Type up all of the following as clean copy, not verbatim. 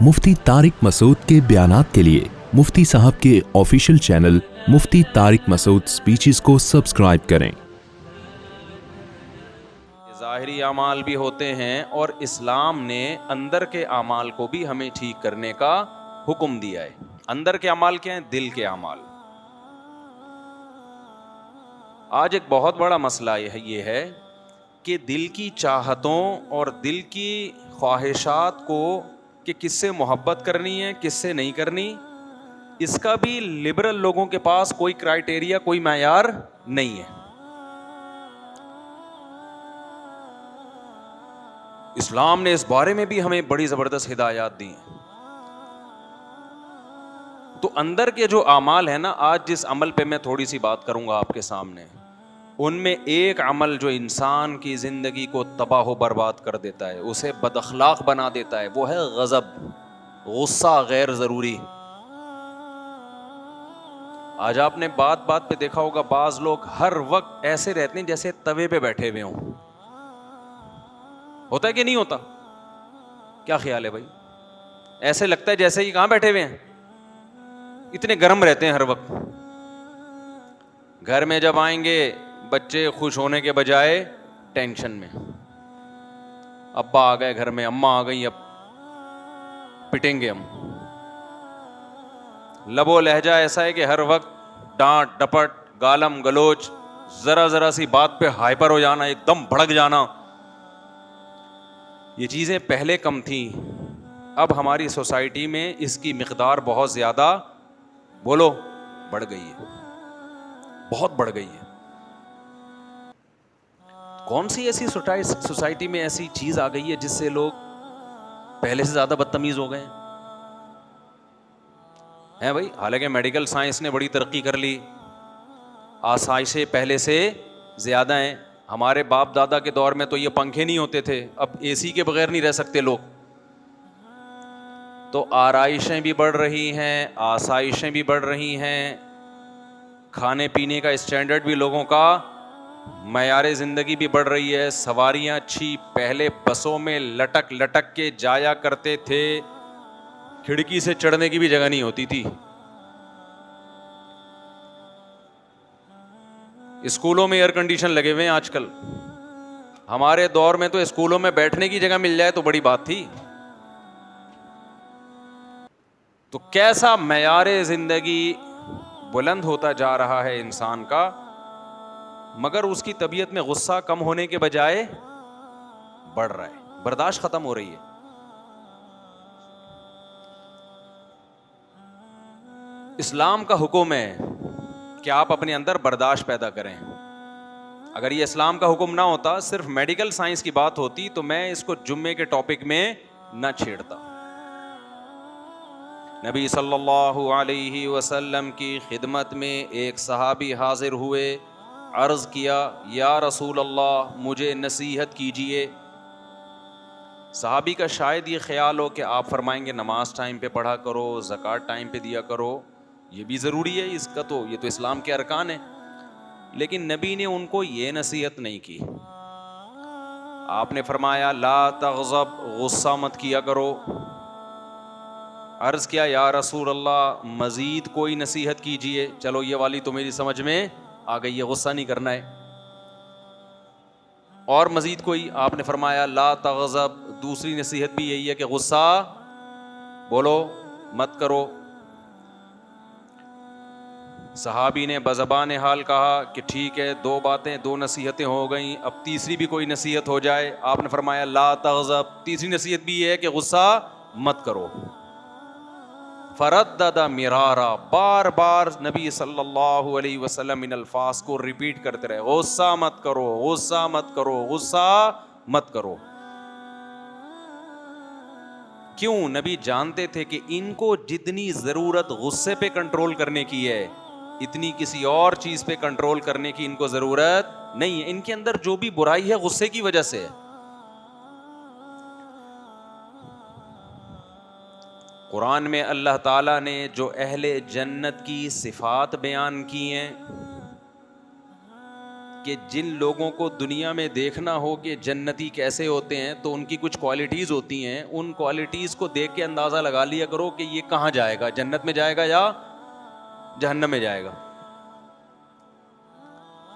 مفتی طارق مسعود کے بیانات کے لیے مفتی صاحب کے آفیشیل چینل مفتی طارق مسعود سپیچز کو سبسکرائب کریں۔ ظاہری اعمال بھی ہوتے ہیں اور اسلام نے اندر کے اعمال کو بھی ہمیں ٹھیک کرنے کا حکم دیا ہے۔ اندر کے اعمال کیا ہیں؟ دل کے اعمال۔ آج ایک بہت بڑا مسئلہ یہ ہے کہ دل کی چاہتوں اور دل کی خواہشات کو کہ کس سے محبت کرنی ہے کس سے نہیں کرنی، اس کا بھی لبرل لوگوں کے پاس کوئی کرائیٹیریا، کوئی معیار نہیں ہے۔ اسلام نے اس بارے میں بھی ہمیں بڑی زبردست ہدایات دی ہیں۔ تو اندر کے جو اعمال ہیں نا، آج جس عمل پہ میں تھوڑی سی بات کروں گا آپ کے سامنے، ان میں ایک عمل جو انسان کی زندگی کو تباہ و برباد کر دیتا ہے، اسے بد اخلاق بنا دیتا ہے، وہ ہے غضب، غصہ غیر ضروری۔ آج آپ نے بات بات پہ دیکھا ہوگا بعض لوگ ہر وقت ایسے رہتے ہیں جیسے توے پہ بیٹھے ہوئے ہوں۔ ہوتا ہے کہ نہیں ہوتا؟ کیا خیال ہے بھائی؟ ایسے لگتا ہے جیسے ہی کہاں بیٹھے ہوئے ہیں، اتنے گرم رہتے ہیں ہر وقت۔ گھر میں جب آئیں گے بچے خوش ہونے کے بجائے ٹینشن میں، ابا آ گئے گھر میں، اماں آ گئی، اب پٹیں گے ہم۔ لب و لہجہ ایسا ہے کہ ہر وقت ڈانٹ ڈپٹ، گالم گلوچ، ذرا ذرا سی بات پہ ہائپر ہو جانا، ایک دم بھڑک جانا۔ یہ چیزیں پہلے کم تھیں، اب ہماری سوسائٹی میں اس کی مقدار بہت زیادہ بولو بڑھ گئی ہے، بہت بڑھ گئی ہے۔ کون سی ایسی سوسائٹی میں ایسی چیز آ گئی ہے جس سے لوگ پہلے سے زیادہ بدتمیز ہو گئے ہیں بھائی؟ حالانکہ میڈیکل سائنس نے بڑی ترقی کر لی، آسائشیں پہلے سے زیادہ ہیں۔ ہمارے باپ دادا کے دور میں تو یہ پنکھے نہیں ہوتے تھے، اب اے سی کے بغیر نہیں رہ سکتے لوگ۔ تو آرائشیں بھی بڑھ رہی ہیں، آسائشیں بھی بڑھ رہی ہیں، کھانے پینے کا اسٹینڈرڈ بھی لوگوں کا، معیار زندگی بھی بڑھ رہی ہے۔ سواریاں اچھی، پہلے بسوں میں لٹک لٹک کے جایا کرتے تھے، کھڑکی سے چڑھنے کی بھی جگہ نہیں ہوتی تھی۔ اسکولوں میں ایئر کنڈیشن لگے ہوئے ہیں آج کل، ہمارے دور میں تو اسکولوں میں بیٹھنے کی جگہ مل جائے تو بڑی بات تھی۔ تو کیسا معیار زندگی بلند ہوتا جا رہا ہے انسان کا، مگر اس کی طبیعت میں غصہ کم ہونے کے بجائے بڑھ رہا ہے، برداشت ختم ہو رہی ہے۔ اسلام کا حکم ہے کہ آپ اپنے اندر برداشت پیدا کریں۔ اگر یہ اسلام کا حکم نہ ہوتا، صرف میڈیکل سائنس کی بات ہوتی، تو میں اس کو جمعے کے ٹاپک میں نہ چھیڑتا۔ نبی صلی اللہ علیہ وسلم کی خدمت میں ایک صحابی حاضر ہوئے، عرض کیا، یا رسول اللہ مجھے نصیحت کیجیے۔ صحابی کا شاید یہ خیال ہو کہ آپ فرمائیں گے نماز ٹائم پہ پڑھا کرو، زکوٰۃ ٹائم پہ دیا کرو، یہ بھی ضروری ہے، اس کا تو یہ تو اسلام کے ارکان ہیں۔ لیکن نبی نے ان کو یہ نصیحت نہیں کی۔ آپ نے فرمایا لا تغضب، غصہ مت کیا کرو۔ عرض کیا یا رسول اللہ مزید کوئی نصیحت کیجیے۔ چلو یہ والی تو میری سمجھ میں آ گئی ہے، غصہ نہیں کرنا ہے، اور مزید کوئی؟ آپ نے فرمایا لا تغضب، دوسری نصیحت بھی یہی ہے کہ غصہ بولو مت کرو۔ صحابی نے بزبان حال کہا کہ ٹھیک ہے، دو باتیں، دو نصیحتیں ہو گئیں، اب تیسری بھی کوئی نصیحت ہو جائے۔ آپ نے فرمایا لا تغضب، تیسری نصیحت بھی یہ ہے کہ غصہ مت کرو۔ فردد مرارا، بار بار نبی صلی اللہ علیہ وسلم ان الفاظ کو ریپیٹ کرتے رہے، غصہ مت کرو، غصہ مت کرو، غصہ مت کرو۔ کیوں؟ نبی جانتے تھے کہ ان کو جتنی ضرورت غصے پہ کنٹرول کرنے کی ہے، اتنی کسی اور چیز پہ کنٹرول کرنے کی ان کو ضرورت نہیں ہے۔ ان کے اندر جو بھی برائی ہے غصے کی وجہ سے ہے۔ قرآن میں اللہ تعالیٰ نے جو اہل جنت کی صفات بیان کی ہیں کہ جن لوگوں کو دنیا میں دیکھنا ہو کہ جنتی کیسے ہوتے ہیں تو ان کی کچھ کوالٹیز ہوتی ہیں, ان کوالٹیز کو دیکھ کے اندازہ لگا لیا کرو کہ یہ کہاں جائے گا, جنت میں جائے گا یا جہنم میں جائے گا.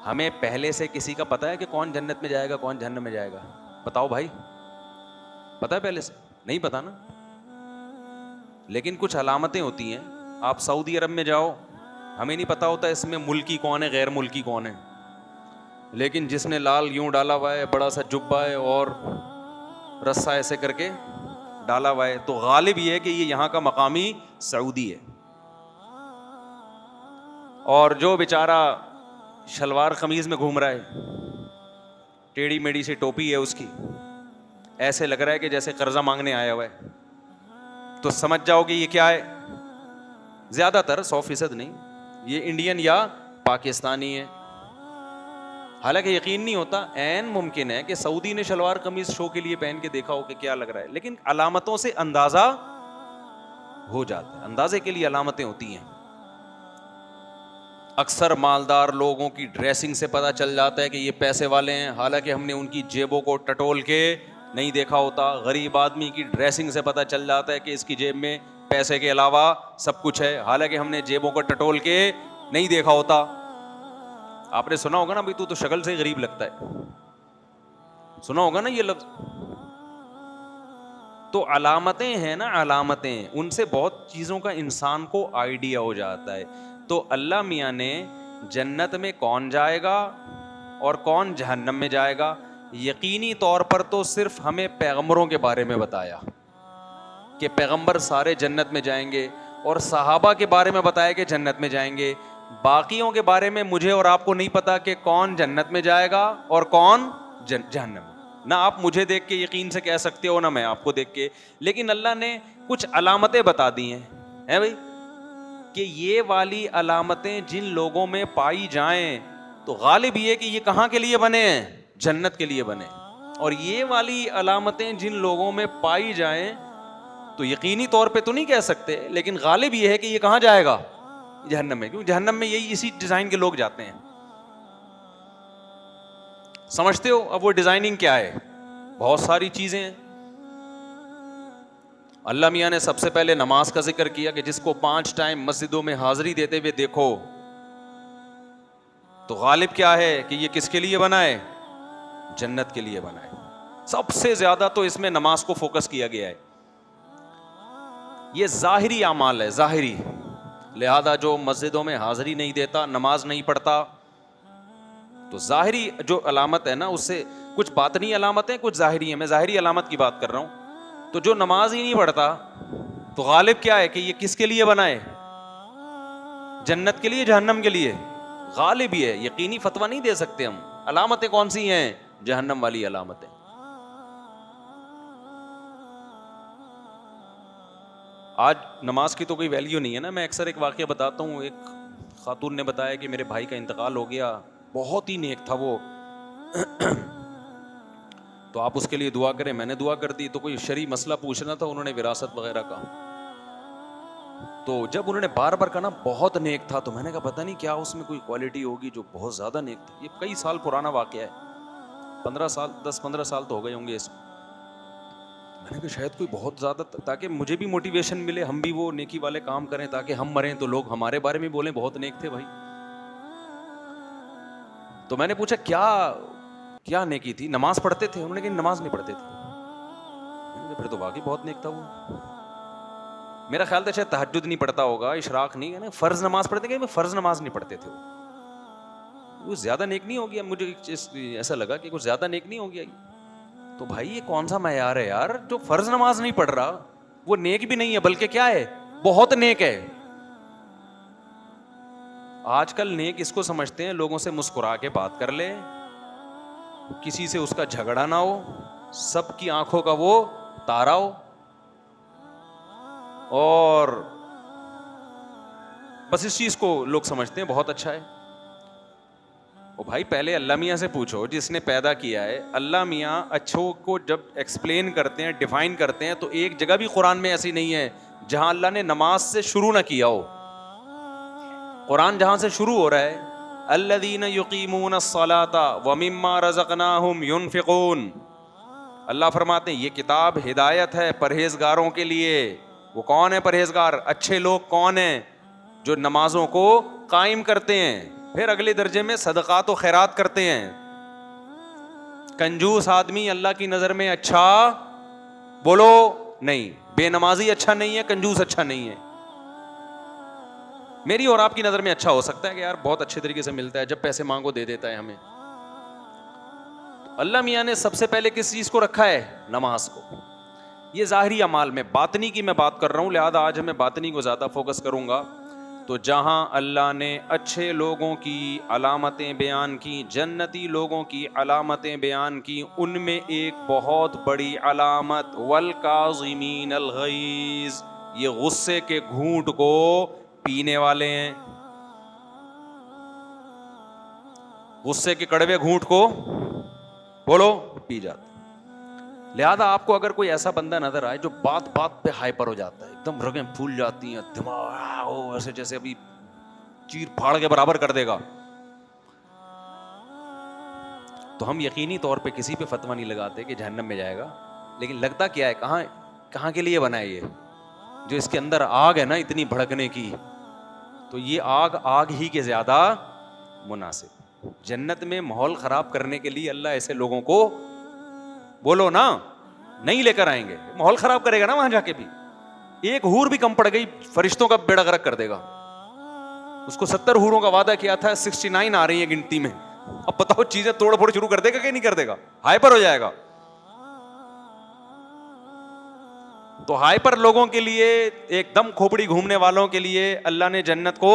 ہمیں پہلے سے کسی کا پتہ ہے کہ کون جنت میں جائے گا کون جہنم میں جائے گا؟ بتاؤ بھائی, پتہ ہے پہلے سے؟ نہیں پتہ نا. لیکن کچھ علامتیں ہوتی ہیں. آپ سعودی عرب میں جاؤ, ہمیں نہیں پتہ ہوتا اس میں ملکی کون ہے غیر ملکی کون ہے, لیکن جس نے لال یوں ڈالا ہوا ہے, بڑا سا جبہ ہے اور رسہ ایسے کر کے ڈالا ہوا ہے, تو غالب یہ ہے کہ یہ یہاں کا مقامی سعودی ہے. اور جو بیچارہ شلوار قمیض میں گھوم رہا ہے, ٹیڑھی میڑھی سی ٹوپی ہے اس کی, ایسے لگ رہا ہے کہ جیسے قرضہ مانگنے آیا ہوا ہے, تو سمجھ جاؤ کہ یہ کیا ہے. زیادہ تر 100% نہیں, یہ انڈین یا پاکستانی ہے. حالانکہ یقین نہیں ہوتا, عین ممکن ہے کہ سعودی نے شلوار قمیض شو کے لیے پہن کے دیکھا ہو کہ کیا لگ رہا ہے, لیکن علامتوں سے اندازہ ہو جاتا ہے. اندازے کے لیے علامتیں ہوتی ہیں. اکثر مالدار لوگوں کی ڈریسنگ سے پتہ چل جاتا ہے کہ یہ پیسے والے ہیں, حالانکہ ہم نے ان کی جیبوں کو ٹٹول کے نہیں دیکھا ہوتا. غریب آدمی کی ڈریسنگ سے پتہ چل جاتا ہے کہ اس کی جیب میں پیسے کے علاوہ سب کچھ ہے, حالانکہ ہم نے جیبوں کو ٹٹول کے نہیں دیکھا ہوتا. آپ نے سنا ہوگا نا بھائی تو شکل سے غریب لگتا ہے, سنا ہوگا نا یہ لفظ. تو علامتیں ہیں نا, علامتیں, ان سے بہت چیزوں کا انسان کو آئیڈیا ہو جاتا ہے. تو اللہ میاں نے جنت میں کون جائے گا اور کون جہنم میں جائے گا یقینی طور پر تو صرف ہمیں پیغمبروں کے بارے میں بتایا کہ پیغمبر سارے جنت میں جائیں گے, اور صحابہ کے بارے میں بتایا کہ جنت میں جائیں گے. باقیوں کے بارے میں مجھے اور آپ کو نہیں پتا کہ کون جنت میں جائے گا اور کون جہنم میں. نہ آپ مجھے دیکھ کے یقین سے کہہ سکتے ہو, نہ میں آپ کو دیکھ کے. لیکن اللہ نے کچھ علامتیں بتا دی ہیں بھائی, کہ یہ والی علامتیں جن لوگوں میں پائی جائیں تو غالب یہ کہ یہ کہاں کے لیے بنے ہیں, جنت کے لیے بنے. اور یہ والی علامتیں جن لوگوں میں پائی جائیں تو یقینی طور پہ تو نہیں کہہ سکتے, لیکن غالب یہ ہے کہ یہ کہاں جائے گا, جہنم میں. کیوں جہنم میں یہی اسی ڈیزائن کے لوگ جاتے ہیں. سمجھتے ہو اب وہ ڈیزائننگ کیا ہے؟ بہت ساری چیزیں ہیں. اللہ میاں نے سب سے پہلے نماز کا ذکر کیا کہ جس کو 5 ٹائم مسجدوں میں حاضری دیتے ہوئے دیکھو, تو غالب کیا ہے کہ یہ کس کے لیے بنا ہے, جنت کے لیے بنا ہے. سب سے زیادہ تو اس میں نماز کو فوکس کیا گیا ہے. یہ ظاہری اعمال ہے, ظاہری. لہذا جو مسجدوں میں حاضری نہیں دیتا, نماز نہیں پڑھتا, تو ظاہری جو علامت ہے نا, اس سے کچھ باطنی علامت ہے, کچھ ظاہری ہیں. میں ظاہری علامت کی بات کر رہا ہوں. تو جو نماز ہی نہیں پڑھتا تو غالب کیا ہے کہ یہ کس کے لیے بنا ہے, جنت کے لیے جہنم کے لیے. غالب ہی ہے, یقینی فتویٰ نہیں دے سکتے ہم. علامتیں کون سی ہیں؟ جہنم والی علامتیں. آج نماز کی تو کوئی ویلیو نہیں ہے نا. میں اکثر ایک واقعہ بتاتا ہوں. ایک خاتون نے بتایا کہ میرے بھائی کا انتقال ہو گیا, بہت ہی نیک تھا وہ, تو آپ اس کے لیے دعا کریں. میں نے دعا کر دی. تو کوئی شرعی مسئلہ پوچھنا تھا انہوں نے, وراثت وغیرہ کا. تو جب انہوں نے بار بار کہا نا بہت نیک تھا, تو میں نے کہا پتہ نہیں کیا اس میں کوئی کوالٹی ہوگی جو بہت زیادہ نیک تھی. یہ کئی سال پرانا واقعہ ہے, 10-15 سال تو ہو گئے ہوں گے اس میں. میں نے کہا شاید کوئی بہت زیادہ, تاکہ مجھے بھی موٹیویشن ملے, ہم بھی وہ نیکی والے کام کریں, تاکہ ہم مریں تو لوگ ہمارے بارے میں بولیں بہت نیک تھے بھائی. تو میں نے پوچھا کیا نیکی تھی؟ نماز پڑھتے تھے؟ انہوں نے کہا نماز نہیں پڑھتے تھے. پھر تو واقعی بہت نیک تھا وہ. میرا خیال تھا شاید تہجد نہیں پڑھتا ہوگا, اشراق نہیں, فرض نماز پڑھتے کہ فرض نماز نہیں پڑھتے تھے. وہ زیادہ نیک نہیں ہو گیا. مجھے ایسا لگا کہ کچھ زیادہ نیک نہیں ہو گیا. تو بھائی یہ کون سا معیار ہے یار؟ جو فرض نماز نہیں پڑھ رہا وہ نیک بھی نہیں ہے, بلکہ کیا ہے, بہت نیک ہے. آج کل نیک اس کو سمجھتے ہیں لوگوں سے مسکرا کے بات کر لے, کسی سے اس کا جھگڑا نہ ہو, سب کی آنکھوں کا وہ تارا ہو, اور بس اس چیز کو لوگ سمجھتے ہیں بہت اچھا ہے. او بھائی پہلے اللہ میاں سے پوچھو جس نے پیدا کیا ہے. اللہ میاں اچھوں کو جب ایکسپلین کرتے ہیں, ڈیفائن کرتے ہیں, تو ایک جگہ بھی قرآن میں ایسی نہیں ہے جہاں اللہ نے نماز سے شروع نہ کیا ہو. قرآن جہاں سے شروع ہو رہا ہے الذین یقیمون الصلاۃ ومما رزقناہم ینفقون. اللہ فرماتے ہیں یہ کتاب ہدایت ہے پرہیزگاروں کے لیے. وہ کون ہے پرہیزگار؟ اچھے لوگ کون ہیں؟ جو نمازوں کو قائم کرتے ہیں. پھر اگلے درجے میں صدقات و خیرات کرتے ہیں. کنجوس آدمی اللہ کی نظر میں اچھا بولو نہیں. بے نمازی اچھا نہیں ہے, کنجوس اچھا نہیں ہے. میری اور آپ کی نظر میں اچھا ہو سکتا ہے کہ یار بہت اچھے طریقے سے ملتا ہے, جب پیسے مانگو دے دیتا ہے ہمیں. اللہ میاں نے سب سے پہلے کس چیز کو رکھا ہے؟ نماز کو. یہ ظاہری اعمال میں, باطنی کی میں بات کر رہا ہوں, لہذا آج میں باطنی کو زیادہ فوکس کروں گا. تو جہاں اللہ نے اچھے لوگوں کی علامتیں بیان کی, جنتی لوگوں کی علامتیں بیان کی, ان میں ایک بہت بڑی علامت والکاظمین الغیظ, یہ غصے کے گھونٹ کو پینے والے ہیں. غصے کے کڑوے گھونٹ کو بولو پی جاتے. لہذا آپ کو اگر کوئی ایسا بندہ نظر آئے جو بات بات پہ ہائپر ہو جاتا ہے, ایک دم رگیں پھول جاتی ہیں, دماغ ایسے جیسے ابھی چیر پھاڑ کے برابر کر دے گا, تو ہم یقینی طور پہ کسی پہ فتویٰ نہیں لگاتے کہ جہنم میں جائے گا. لیکن لگتا کیا ہے, کہاں کے لیے بنا ہے یہ؟ جو اس کے اندر آگ ہے نا اتنی بھڑکنے کی, تو یہ آگ ہی کے زیادہ مناسب. جنت میں ماحول خراب کرنے کے لیے اللہ ایسے لوگوں کو بولو نا نہیں لے کر آئیں گے. ماحول خراب کرے گا نا وہاں جا کے بھی. ایک حور بھی کم پڑ گئی فرشتوں کا بیڑا غرق کر دے گا. اس کو 70 حوروں کا وعدہ کیا تھا, 69 آ رہی ہیں گنتی میں. اب بتاؤ چیزیں توڑ پھوڑ شروع کر دے گا کہ نہیں کر دے گا؟ ہائپر ہو جائے گا. تو ہائپر لوگوں کے لیے, ایک دم کھوپڑی گھومنے والوں کے لیے اللہ نے جنت کو,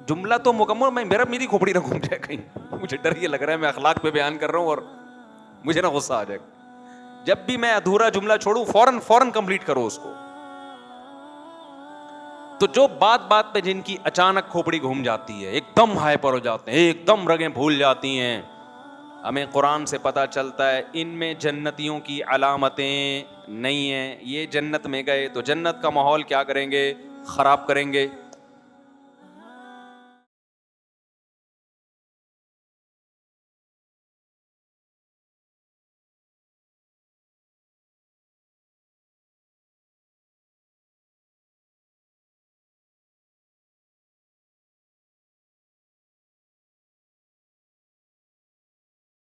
جملہ تو مکمل, میری کھوپڑی نہ گھوم جائے کہیں. مجھے ڈر یہ لگ رہا ہے میں اخلاق پہ بیان کر رہا ہوں اور مجھے نہ غصہ آ جائے. جب بھی میں ادھورا جملہ چھوڑوں فوراً کمپلیٹ کرو اس کو. تو جو بات بات پہ جن کی اچانک کھوپڑی گھوم جاتی ہے, ایک دم ہائپر ہو جاتے ہیں, ایک دم رگیں بھول جاتی ہیں, ہمیں قرآن سے پتہ چلتا ہے ان میں جنتیوں کی علامتیں نہیں ہیں. یہ جنت میں گئے تو جنت کا ماحول کیا کریں گے؟ خراب کریں گے.